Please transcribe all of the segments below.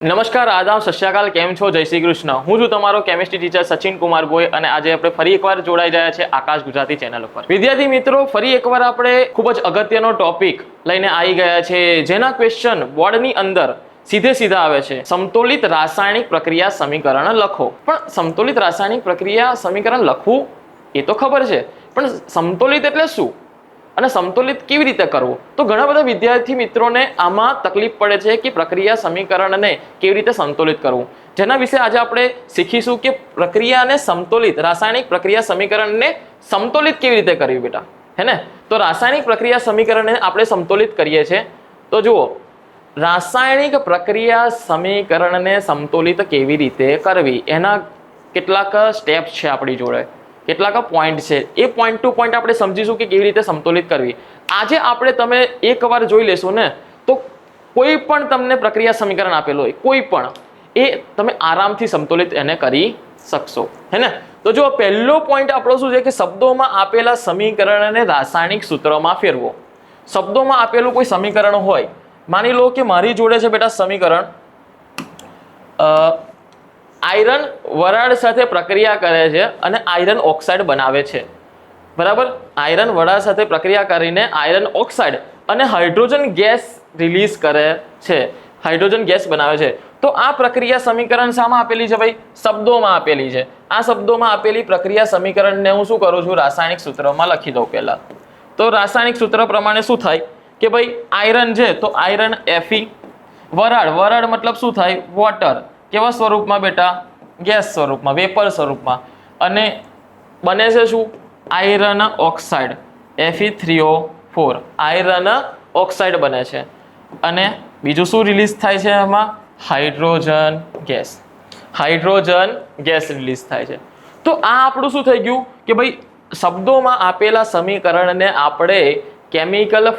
નમસ્કાર, આદાબ, સત શ્રી અકાલ, કેમ છો? જય શ્રી કૃષ્ણ. હું છું તમારો કેમિસ્ટ્રી ટીચર સચિન કુમાર ગોય અને આજે આપણે ફરી એકવાર જોડાઈ રહ્યા છે આકાશ ગુજરાતી ચેનલ ઉપર. વિદ્યાર્થી મિત્રો, ફરી એકવાર આપણે ખૂબ જ અગત્યનો ટોપિક લઈને આવી ગયા છે, જેના ક્વેશ્ચન બોર્ડની અંદર સીધા આવે છે. સમતોલિત રાસાયણિક પ્રક્રિયા સમીકરણ લખો. પણ સમતોલિત રાસાયણિક પ્રક્રિયા સમીકરણ લખવું એ તો ખબર છે, પણ સમતોલિત એટલે શું અને સમતોલિત કેવી રીતે કરવું? તો ઘણા બધા વિદ્યાર્થી મિત્રોને આમાં તકલીફ પડે છે કે પ્રક્રિયા સમીકરણને કેવી રીતે સંતુલિત કરવું, જેના વિશે આજે આપણે શીખીશું કે પ્રક્રિયાને સમતોલિત, રાસાયણિક પ્રક્રિયા સમીકરણને સમતોલિત કેવી રીતે કરવી બેટા, હે ને? તો રાસાયણિક પ્રક્રિયા સમીકરણને આપણે સમતોલિત કરીએ છીએ. તો જુઓ, રાસાયણિક પ્રક્રિયા સમીકરણને સમતોલિત કેવી રીતે કરવી, એના કેટલાક સ્ટેપ્સ છે આપણી જોડે, કેટલાક પોઈન્ટ છે. એ પોઈન્ટ ટુ પોઈન્ટ આપણે સમજીશું કે કેવી રીતે સમતોલિત કરવી. આજે આપણે તમે એકવાર જોઈ લેશો ને, તો કોઈ પણ તમને પ્રક્રિયા સમીકરણ આપેલું હોય, કોઈ પણ, એ તમે આરામથી સમતોલિત એને કરી શકશો, હે ને? તો જો પહેલો પોઈન્ટ આપણો શું છે કે શબ્દોમાં આપેલા સમીકરણને રાસાયણિક સૂત્રમાં ફેરવો. શબ્દોમાં આપેલું કોઈ સમીકરણ હોય, માની લો કે મારી જોડે છે બેટા સમીકરણ, આયરન વરાળ સાથે પ્રક્રિયા કરે છે અને આયરન ઓક્સાઇડ બનાવે છે, બરાબર? આયરન વરાળ સાથે પ્રક્રિયા કરીને આયરન ઓક્સાઇડ અને હાઇડ્રોજન ગેસ રિલીઝ કરે છે, હાઇડ્રોજન ગેસ બનાવે છે. તો આ પ્રક્રિયા સમીકરણ શામાં આપેલી છે ભાઈ? શબ્દોમાં આપેલી છે. આ શબ્દોમાં આપેલી પ્રક્રિયા સમીકરણને હું શું કરું છું? રાસાયણિક સૂત્રમાં લખી દઉં પહેલા. તો રાસાયણિક સૂત્ર પ્રમાણે શું થાય કે ભાઈ આયરન છે તો આયરન Fe, વરાળ મતલબ શું થાય? વોટર. કેવા સ્વરૂપમાં બેટા? ગેસ સ્વરૂપમાં, વેપર સ્વરૂપમાં. અને બને છે શું? Iron oxide, Fe3O4, iron oxide બને છે. અને બીજું શું રિલીઝ થાય છે એમાં? Hydrogen gas. Hydrogen gas release થાય છે. તો આ આપણું શું થઈ ગયું કે ભાઈ શબ્દોમાં આપેલા સમીકરણને આપણે કેમિકલ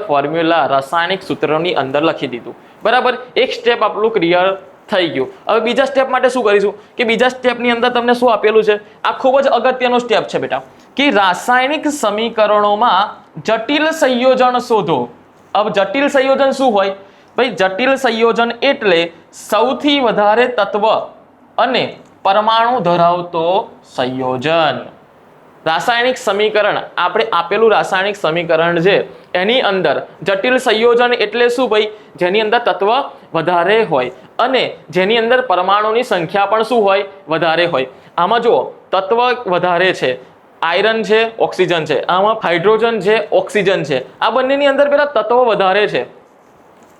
ફોર્મ્યુલા રાસાયણિક સૂત્રોની અંદર લખી દીધું, બરાબર? એક સ્ટેપ આપણું ક્લિયર થઈ ગયું. હવે બીજા સ્ટેપ માટે શું કરીશું કે બીજા સ્ટેપની અંદર તમને શું આપેલું છે? આ ખૂબ જ અગત્યનો સ્ટેપ છે બેટા, કે રાસાયણિક સમીકરણોમાં જટિલ સંયોજન શોધો. હવે જટિલ સંયોજન શું હોય ભાઈ? જટિલ સંયોજન એટલે સૌથી વધારે તત્વ અને પરમાણુ ધરાવતો સંયોજન. રાસાયણિક સમીકરણ, આપણે આપેલું રાસાયણિક સમીકરણ છે એની અંદર જટિલ સંયોજન એટલે શું ભાઈ? જેની અંદર તત્વ વધારે હોય અને જેની અંદર પરમાણુની સંખ્યા પણ શું હોય? વધારે હોય. આમાં જુઓ, તત્વ વધારે છે, આયરન છે, ઓક્સિજન છે, આમાં હાઇડ્રોજન છે, ઓક્સિજન છે. આ બંનેની અંદર પેલા તત્વ વધારે છે,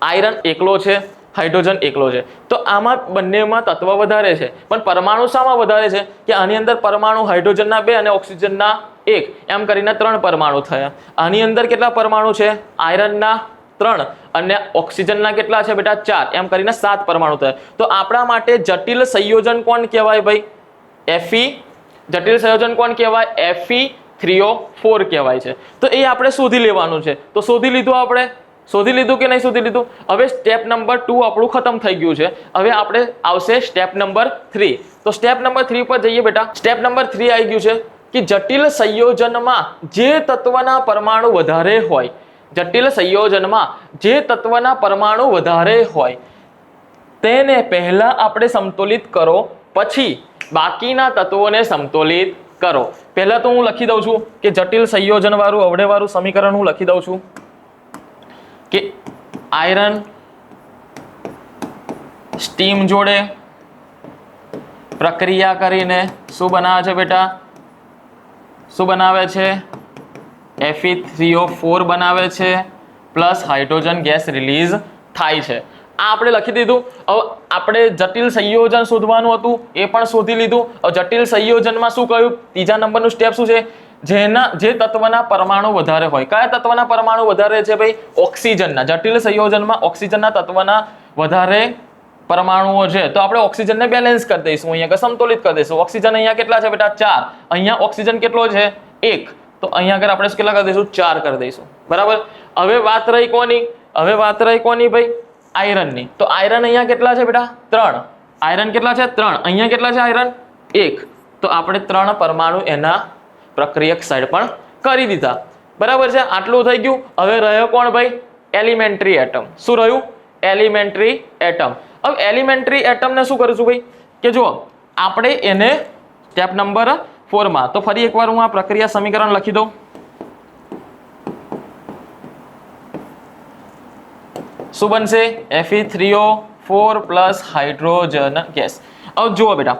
આયરન એકલો છે, હાઇડ્રોજન એકલો છે. તો આમાં બંનેમાં તત્વ વધારે છે, પણ પરમાણુ શામાં વધારે છે કે આની અંદર પરમાણુ હાઇડ્રોજનના 2 અને ઓક્સિજનના 1, એમ કરીને 3 પરમાણુ થયા. આની અંદર કેટલા પરમાણુ છે? આયરનના 3 અને ઓક્સિજનના કેટલા છે બેટા? 4, એમ કરીને 7 પરમાણુ થયા. તો આપણા માટે જટિલ સંયોજન કોણ કહેવાય ભાઈ? Fe. જટિલ સંયોજન કોણ કહેવાય? Fe3O4 કહેવાય છે. તો એ આપણે શોધી લેવાનું છે. તો શોધી લીધું આપણે? શોધી લીધું કે નહીં શોધી લીધું? હવે સ્ટેપ નંબર 2 આપણું ખતમ થઈ ગયું છે. હવે આપણે આવશે સ્ટેપ નંબર 3. તો સ્ટેપ નંબર 3 પર જઈએ બેટા. સ્ટેપ નંબર 3 આવી ગયું છે કે જટિલ સંયોજનમાં જે તત્વના પરમાણુ વધારે હોય, જટિલ સંયોજનમાં જે તત્વના પરમાણુ વધારે હોય તેને પહેલા આપણે સમતોલિત કરો, પછી બાકીના તત્વોને સમતોલિત કરો. પહેલા તો હું લખી દઉં છું કે જટિલ સંયોજન વાળું અવળેવાળું સમીકરણ હું લખી દઉં છું કે આયરન સ્ટીમ જોડે પ્રક્રિયા કરીને શું બનાવે છે બેટા? શું બનાવે છે? Fe3O4 બનાવે છે, પ્લસ હાઇડ્રોજન ગેસ રિલીઝ થાય છે. આ આપણે લખી દીધું. હવે આપણે જટિલ સંયોજન શોધવાનું હતું, એ પણ શોધી લીધું. હવે જટિલ સંયોજનમાં શું કહ્યું? ત્રીજા નંબરનું સ્ટેપ શું છે? જે તત્વના પરમાણુ વધારે હોય. કયા તત્વના પરમાણુ વધારે છે ભાઈ? ઓક્સિજનના. જટિલ સંયોજનમાં ઓક્સિજનના તત્વના વધારે પરમાણુઓ છે, તો આપણે ઓક્સિજનને બેલેન્સ કરી દઈશું, અહીંયા સમતોલિત કરી દઈશું. ઓક્સિજન અહીંયા કેટલા છે બેટા? 4. અહીંયા ઓક્સિજન કેટલો છે? 1. તો અહીંયા આગળ આપણે કેટલા કરી દઈશું? 4 કરી દઈશું, બરાબર? હવે વાત રહી કોની? હવે વાત રહી કોની ભાઈ? આયરનની. તો આયરન અહીંયા કેટલા છે બેટા? 3. આયરન કેટલા છે? 3. અહીંયા કેટલા છે આયરન? 1. તો આપણે 3 પરમાણુ એના પ્રક્રિયક સાઈડ પણ કરી દીધા, બરાબર છે? આટલું થઈ ગયું. હવે રહ્યો કોણ ભાઈ? Elementary atom. શું રહ્યું? Elementary atom. હવે એલિમેન્ટરી એટમ ને શું કરીશું ભાઈ કે જો આપણે એને સ્ટેપ નંબર 4 માં, તો ફરી એકવાર હું આ પ્રક્રિયા સમીકરણ લખી દઉં. શું બનશે? Fe3O4 plus hydrogen gas. હવે જુઓ બેટા,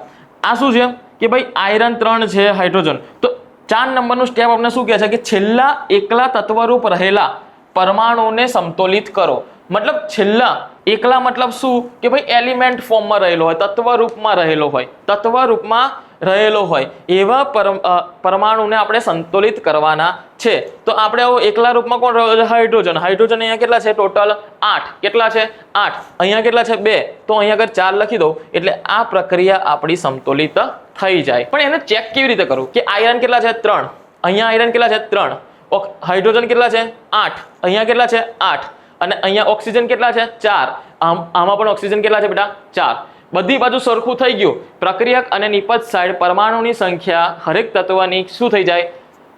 આ શું છે કે ભાઈ આયરન 3 છે, હાઇડ્રોજન. તો 4 નંબરનું સ્ટેપ આપણે શું કહે છે કે છેલ્લા એકલા તત્વરૂપ રહેલા પરમાણુને સમતોલિત કરો. મતલબ છેલ્લા એકલા મતલબ શું કે ભાઈ એલિમેન્ટ ફોર્મમાં રહેલો હોય, તત્વ રૂપમાં રહેલો હોય, તત્વ રૂપમાં રહેલો હોય એવા પરમાણુને આપણે સંતુલિત કરવાના છે. તો આપણે એકલા રૂપમાં કોણ રહ્યો છે? હાઇડ્રોજન. હાઇડ્રોજન અહીંયા કેટલા છે? ટોટલ 8. કેટલા છે? 8. અહીંયા કેટલા છે? 2. તો અહીંયા આગળ 4 લખી દો એટલે આ પ્રક્રિયા આપણી સંતુલિત થઈ જાય. પણ એને ચેક કેવી રીતે કરું કે આયરન કેટલા છે? 3. અહીંયા આયરન કેટલા છે? 3. હાઇડ્રોજન કેટલા છે? 8. અહીંયા કેટલા છે? 8. અને અહીંયા ઓક્સિજન કેટલા છે? 4. આમાં પણ ઓક્સિજન કેટલા છે બેટા? 4. બધી બાજુ સરખું થઈ ગયું. પ્રક્રિયક અને નિપજ સાઈડ પરમાણુની સંખ્યા હરેક તત્વની શું થઈ જાય?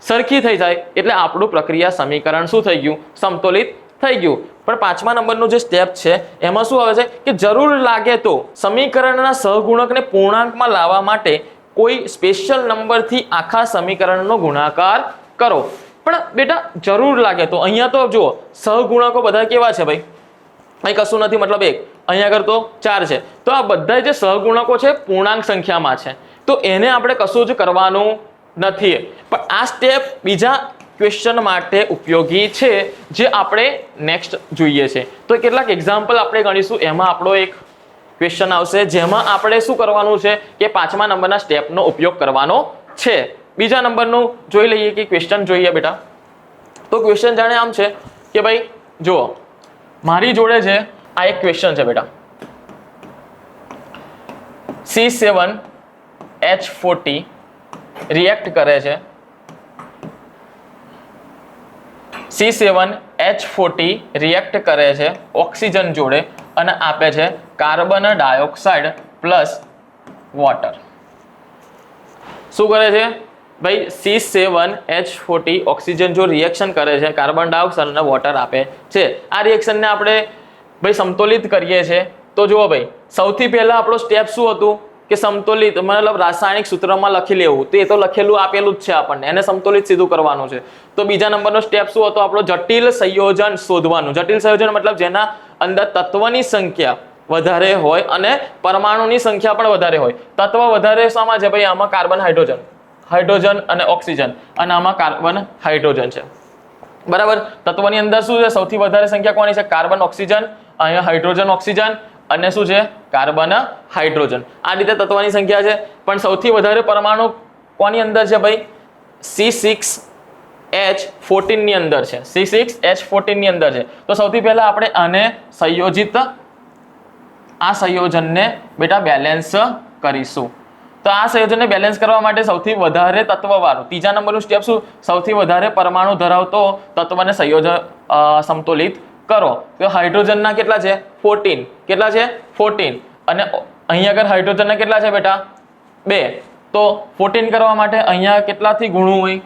સરખી થઈ જાય. એટલે આપણું પ્રક્રિયા સમીકરણ શું થઈ ગયું? સમતોલિત થઈ ગયું. પણ 5મા નંબરનું જે સ્ટેપ છે એમાં શું આવે છે કે જરૂર લાગે તો સમીકરણના સહગુણકને પૂર્ણાંકમાં લાવવા માટે કોઈ સ્પેશિયલ નંબરથી આખા સમીકરણનો ગુણાકાર કરો. પણ બેટા જરૂર લાગે તો અહીંયા તો જુઓ સહગુણકો બધા કેવા છે ભાઈ? અહીં કશું નથી, મતલબ 1. અહીંયા આગળ તો 4 છે. તો આ બધા જે સહગુણકો છે પૂર્ણાંક સંખ્યામાં છે, તો એને આપણે કશું જ કરવાનું નથી. પણ આ સ્ટેપ બીજા ક્વેશ્ચન માટે ઉપયોગી છે જે આપણે નેક્સ્ટ જોઈએ છે. તો કેટલાક એક્ઝામ્પલ આપણે ગણીશું. એમાં આપણો એક ક્વેશ્ચન આવશે જેમાં આપણે શું કરવાનું છે કે 5મા નંબરના સ્ટેપનો ઉપયોગ કરવાનો છે. બીજા નંબરનું જોઈ લઈએ કે ક્વેશ્ચન જોઈએ બેટા. તો ક્વેશ્ચન જાણે આમ છે કે ભાઈ જુઓ મારી જોડે છે આ એક ક્વેશ્ચન છે બેટા. C7H40 રિએક્ટ કરે છે. C7H40 રિએક્ટ કરે છે ઓક્સિજન જોડે અને આપે છે કાર્બન ડાયોક્સાઇડ પ્લસ વોટર. શું કરે છે ભાઈ? C7H40 ઓક્સિજન જો રિએક્શન કરે છે, કાર્બન ડાયોક્સાઇડ અને વોટર આપે છે. આ રિએક્શનને આપણે ભાઈ સમતોલિત કરીએ છીએ. તો જુઓ ભાઈ સૌથી પહેલા આપણો સ્ટેપ શું હતું કે સમતોલિત મતલબ રાસાયણિક સૂત્રમાં લખી લેવું. તો એ તો લખેલું આપેલું જ છે આપણને, એને સમતોલિત સીધું કરવાનું છે. તો બીજા નંબરનો સ્ટેપ શું હતો આપણો? જટિલ સંયોજન શોધવાનું. જટિલ સંયોજન મતલબ જેના અંદર તત્વની સંખ્યા વધારે હોય અને પરમાણુની સંખ્યા પણ વધારે હોય. તત્વ વધારે શામાં છે ભાઈ? આમાં કાર્બન હાઇડ્રોજન, હાઇડ્રોજન અને ઓક્સિજન, અને આમાં કાર્બન હાઇડ્રોજન છે. બરાબર. તત્વની અંદર શું છે? સૌથી વધારે સંખ્યા કોની છે? કાર્બન ઓક્સિજન, અહીંયા હાઇડ્રોજન ઓક્સિજન અને શું છે? Carbon hydrogen. આ રીતે તત્વની સંખ્યા છે. પણ સૌથી વધારે પરમાણુ કોની અંદર છે ભાઈ? C6H14 ની અંદર છે. C6H14 ની અંદર છે. તો સૌથી પહેલા આપણે આને સંયોજિત, આ સંયોજનને બેટા બેલેન્સ કરીશું. તો આ સંયોજનને બેલેન્સ કરવા માટે સૌથી વધારે તત્વવાળું ત્રીજા નંબરનું સ્ટેપ શું? સૌથી વધારે પરમાણુ ધરાવતો તત્વને સંયોજન સમતોલિત કરો. તો હાઇડ્રોજનના કેટલા છે? 14. કેટલા છે? 14. અને અહીંયા આગળ હાઇડ્રોજનના કેટલા છે બેટા? 2. તો 14 કરવા માટે અહીંયા કેટલાથી ગુણવું હોય?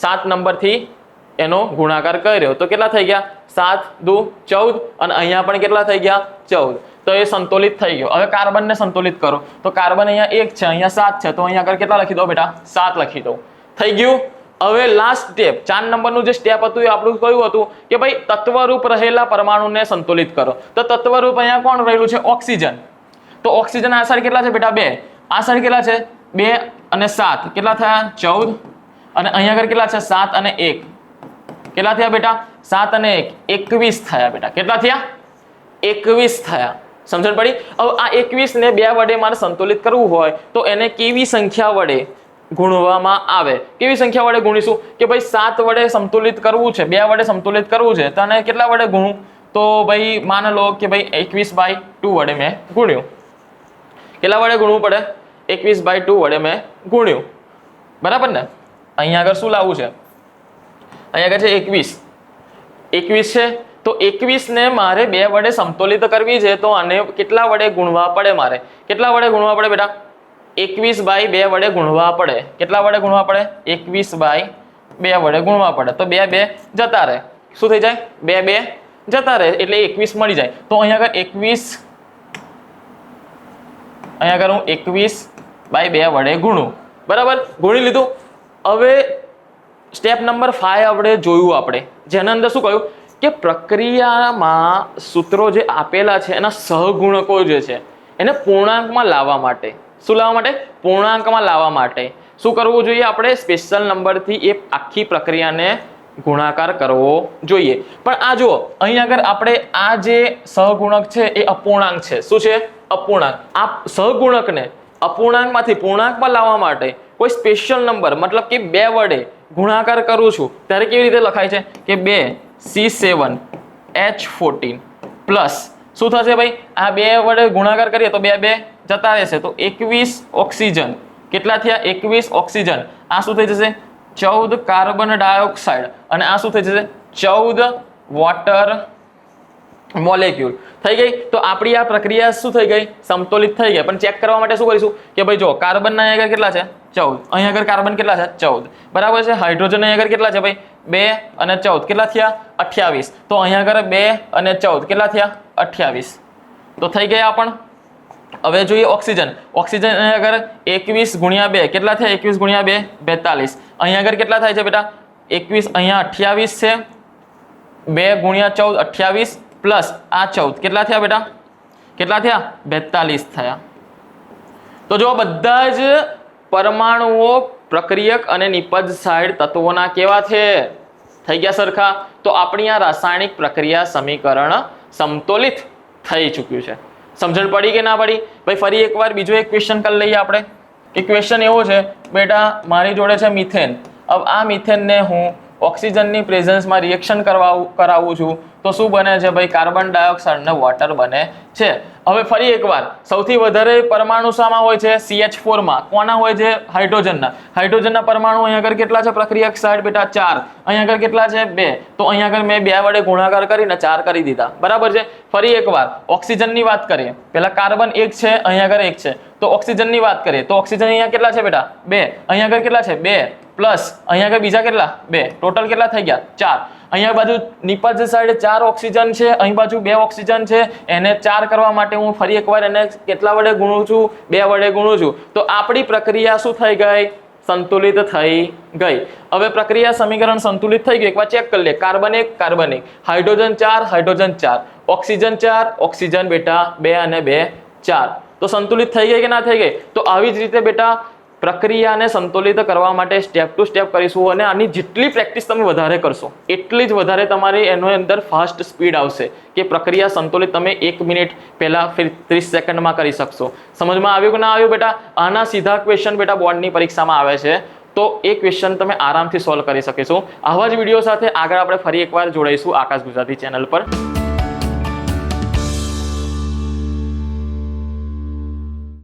7 નંબરથી એનો ગુણાકાર કર્યો તો કેટલા થઈ ગયા? 7 દુ 14. અને અહીંયા પણ કેટલા થઈ ગયા? 14. તો એ સંતુલિત થઈ ગયો. હવે કાર્બનને સંતુલિત કરો. તો કાર્બન અહીંયા 1 છે, અહીંયા 7 છે. તો અહીંયા આગળ કેટલા લખી દો બેટા? 7 લખી દો. થઈ ગયું. હવે લાસ્ટ સ્ટેપ 4 નંબરનું જે સ્ટેપ હતું એ આપણું કયું હતું કે ભાઈ તત્વરૂપ રહેલા પરમાણુને સંતુલિત કરો. તો તત્વરૂપ અહીંયા કોણ રહેલું છે? ઓક્સિજન. તો ઓક્સિજન આ સાઈડ કેટલા છે બેટા? 2. આ સાઈડ કેટલા છે? 2 અને 7 કેટલા થયા? 14. અને અહીંયા આગળ કેટલા છે? 7 અને 1 કેટલા થયા બેટા? 7 અને 1 21 થયા બેટા. કેટલા થયા? 21 થયા. સમજણ પડી? હવે આ 21 ને 2 વડે મારે સંતુલિત કરવું હોય તો એને કેવી સંખ્યા વડે ગુણવામાં આવે? કેવી સંખ્યા વડે ગુણીશું કે ભાઈ 7 વડે સંતુલિત કરવું છે, 2 વડે સંતુલિત કરવું છે, તો આને કેટલા વડે ગુણું? તો ભાઈ માન લો કે ભાઈ 21/2 વડે મેં ગુણ્યું. કેટલા વડે ગુણવું પડે? 21/2 વડે મેં ગુણ્યું. બરાબર ને? અહીંયા આગળ શું લાવવું છે? અહીંયા આગળ છે 21 છે. તો 21 ને મારે 2 વડે સમતોલિત કરવી છે તો આને કેટલા વડે ગુણવા પડે? મારે કેટલા વડે ગુણવા પડે બેટા? 21/2 વડે ગુણવા પડે. કેટલા વડે ગુણવા પડે? 21/2 વડે ગુણવા પડે. તો 2 2 જતા રહે. શું થઈ જાય? 2 2 જતા રહે એટલે 21 મળી જાય. તો અહીંયા આગળ 21 અહીંયા આગળ હું 21/2 વડે ગુણું. બરાબર, ગુણી લીધું. હવે સ્ટેપ નંબર 5 આપણે જોયું આપણે, જેના અંદર શું કહ્યું કે પ્રક્રિયામાં સૂત્રો જે આપેલા છે એના સહગુણકો જે છે એને પૂર્ણાંકમાં લાવવા માટે, શું લાવવા માટે? પૂર્ણાંકમાં લાવવા માટે શું કરવું જોઈએ? આપણે સ્પેશિયલ નંબરથી એ આખી પ્રક્રિયાને ગુણાકાર કરવો જોઈએ. પણ આ જુઓ, અહીં આગળ આપણે આ જે સહગુણક છે એ અપૂર્ણાંક છે. શું છે? અપૂર્ણાંક. આ સહગુણકને અપૂર્ણાંકમાંથી પૂર્ણાંકમાં લાવવા માટે કોઈ સ્પેશિયલ નંબર મતલબ કે 2 વડે ગુણાકાર કરું છું ત્યારે કેવી રીતે લખાય છે કે 2C7H14 પ્લસ શું થશે ભાઈ? આ 2 વડે ગુણાકાર કરીએ તો 2 2 જતા રહેશે, તો 21 ઓક્સિજન. કેટલા થયા? 21 ઓક્સિજન. આ શું થઈ જશે? 14 કાર્બન ડાયોક્સાઇડ. અને આ શું થઈ જશે? 14 વોટર મોલેક્યુલ થઈ ગઈ. તો આપણી આ પ્રક્રિયા શું થઈ ગઈ? સમતોલિત થઈ ગઈ. પણ ચેક કરવા માટે શું કરીશું કે ભાઈ જો કાર્બનના અહીંયા આગળ કેટલા છે? 14. અહીંયા આગળ કાર્બન કેટલા છે? 14. બરાબર છે. હાઇડ્રોજન અહીંયા આગળ કેટલા છે ભાઈ? 2 અને 14 કેટલા થયા? 28. તો અહીંયા આગળ 2 અને 14 કેટલા થયા? 28. તો થઈ ગયા પણ. હવે જોઈએ ઓક્સિજન. ઓક્સિજન અહીંયા આગળ 21 ગુણ્યા 2 કેટલા થયા? 21 ગુણ્યા 2 42. અહીંયા આગળ કેટલા થાય છે બેટા? 21 અહીંયા 28 છે. 2 ગુણ્યા 14 28 પ્લસ આ 14 કેટલા થયા બેટા? કેટલા થયા? 42 થયા. તો જો બધા જ પરમાણુઓ પ્રક્રિયક અને નિપજ સાઇડ તત્વોના કેવા છે? થઈ ગયા સરખા. તો આપણી આ રાસાયણિક પ્રક્રિયા સમીકરણ સમતોલિત થઈ ચૂક્યું છે. સમજણ પડી કે ના પડી? ભાઈ ફરી એકવાર બીજો એક ક્વેશ્ચન કરી લઈએ આપણે. એક ક્વેશ્ચન એવો છે બેટા, મારી જોડે છે મિથેન. હવે આ મિથેનને હું ઓક્સિજનની પ્રેઝન્સમાં રિએક્શન કરાવું છું તો શું બને છે ભાઈ? કાર્બન ડાયોક્સાઇડ અને વોટર બને છે. હવે ફરી એકવાર, સૌથી વધારે પરમાણુ શામાં હોય છે? CH4 માં. કોના હોય છે? હાઇડ્રોજનના. હાઇડ્રોજનના પરમાણુ અહીંયા આગળ કેટલા છે? પ્રક્રિયક સાઇડ બેટા 4. અહીંયા આગળ કેટલા છે? 2. તો અહીંયા આગળ મેં 2 વડે ગુણાકાર કરીને 4 કરી દીધા. બરાબર છે. ફરી એકવાર ઓક્સિજનની વાત કરીએ. પહેલા કાર્બન 1 છે, અહીંયા આગળ 1 છે. તો ઓક્સિજનની વાત કરીએ તો ઓક્સિજન અહીંયા કેટલા છે બેટા? 2. અહીંયા આગળ કેટલા છે? 2 પ્લસ અહીંયા આગળ બીજા કેટલા? 2. ટોટલ કેટલા થઈ ગયા? 4. અહીંયા બાજુ નિપજ સાઈડ 4 ઓક્સિજન છે, અહીં બાજુ 2 ઓક્સિજન છે. એને 4 કરવા માટે હું ફરી એકવાર એને કેટલા વડે ગુણું છું? 2 વડે ગુણું છું. તો આપણી પ્રક્રિયા શું થઈ ગઈ? સંતુલિત થઈ ગઈ. હવે પ્રક્રિયા સમીકરણ સંતુલિત થઈ ગયું. એકવાર ચેક કરી લે. Carbon 1 carbon 1, hydrogen 4 hydrogen 4, oxygen 4 oxygen બેટા 2 અને 2 4. તો સંતુલિત થઈ ગઈ કે ના થઈ ગઈ? તો આવી જ રીતે બેટા પ્રક્રિયાને સંતુલિત કરવા માટે સ્ટેપ ટુ સ્ટેપ કરીશું અને આની જેટલી પ્રેક્ટિસ તમે વધારે કરશો એટલી જ વધારે તમારી એનો અંદર ફાસ્ટ સ્પીડ આવશે કે પ્રક્રિયા સંતુલિત તમે 1 મિનિટ પહેલા ફિર 30 સેકન્ડમાં કરી શકશો. સમજમાં આવ્યું કે ના આવ્યું બેટા? આના સીધા ક્વેશ્ચન બેટા બોર્ડની પરીક્ષામાં આવે છે. તો એ ક્વેશ્ચન તમે આરામથી સોલ્વ કરી શકીશું. આવા જ વિડીયો સાથે આગળ આપણે ફરી એકવાર જોડાઈશું આકાશ ગુજરાતી ચેનલ પર.